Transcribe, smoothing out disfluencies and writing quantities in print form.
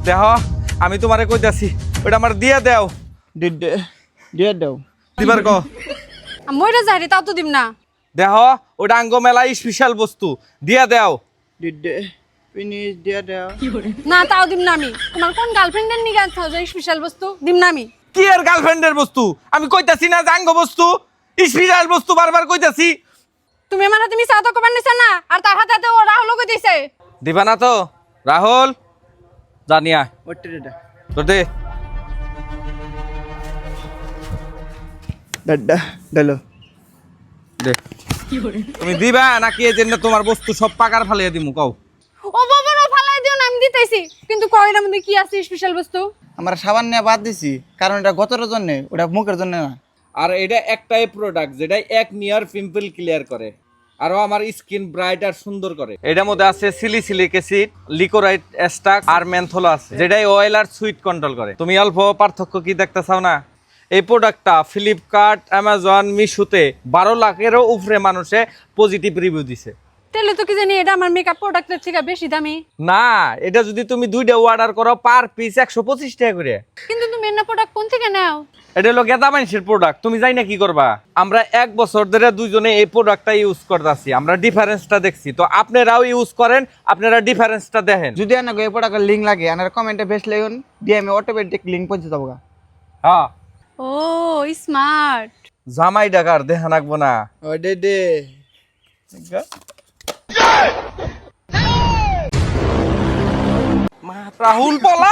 দেহ আমি তোমারে কইতাছি ওটা আমার দিয়া দেও। দিয়ে দাও। দিবার ক মইরা যাই রে তাও তো দিম না। দেহ ওটা আঙ্গ মেলা স্পেশাল বস্তু দিয়া দেও। ফিনিশ দিয়ে দাও। না তাও দিম না আমি। তোমার কোন গার্লফ্রেন্ডের নিয়ে গেছো যে স্পেশাল বস্তু দিম না আমি। কি এর গার্লফ্রেন্ডের বস্তু? আমি কইতাছি না যে আঙ্গ বস্তু স্পেশাল বস্তু বারবার কইতাছি। তুমি আমার হাতে মিছা তো কবার নিছ না আর তার হাতে তো রাহুল কই দিছে। দিবা না তো রাহুল? জানিয়া ওটা দে তো দে। দাদা দিলো। দে তুমি দিবা নাকি এই জন্য তোমার বস্তু সব পাকার ফালিয়ে দিমু কও? ও বাবা ও ফালাই দিও না আমি দিতেছি। কিন্তু কয়টার মধ্যে কি আছে স্পেশাল বস্তু? আমরা সাবান নিয়ে বাদ দিছি কারণ এটা গতরের জন্য, ওটা মুখের জন্য না। আর এটা একটাই প্রোডাক্ট যেটা এক নিয়ার পিম্পল ক্লিয়ার করে আরো আমার স্কিন ব্রাইট আর সুন্দর করে। এটার মধ্যে আছে সিলিসিলিক অ্যাসিড, লিকোরাইড এস্টাক আর মেনথল আছে যেটা অয়েল আর সুইট কন্ট্রোল করে। তুমি অল্প পার্থক্য কি দেখতে চাও না? এই প্রোডাক্টটা ফ্লিপকার্ট, অ্যামাজন, মিশোতে 12 লাখেরও উপরে মানুষে পজিটিভ রিভিউ দিছে। তাহলে তো কি জানি এটা আমার মেকআপ প্রোডাক্টের থেকে বেশি দামি। না, এটা যদি তুমি দুইটা অর্ডার করো পার পিস 125 টাকা করে। কিন্তু তুমি এর প্রোডাক্ট কোন থেকে নাও? এটা হলো গেদা মানুষের প্রোডাক্ট, তুমি যাই না কি করবা? আমরা 1 বছর ধরে দুইজনে এই প্রোডাক্টটা ইউজ করতেছি, আমরা ডিফারেন্সটা দেখছি। তো আপনারাও ইউজ করেন, আপনারা ডিফারেন্সটা দেখেন। যদি আনাকে এই প্রোডাক্টের লিঙ্ক লাগে আনার কমেন্টে বেশ লেগুন দিয়ে আমি অটোমেটিক লিঙ্ক পৌঁছে দেবো। হ্যাঁ, ও স্মার্ট। জামাই ডাকার দেখা রাখবো না। ও দে দে রাহুল পলা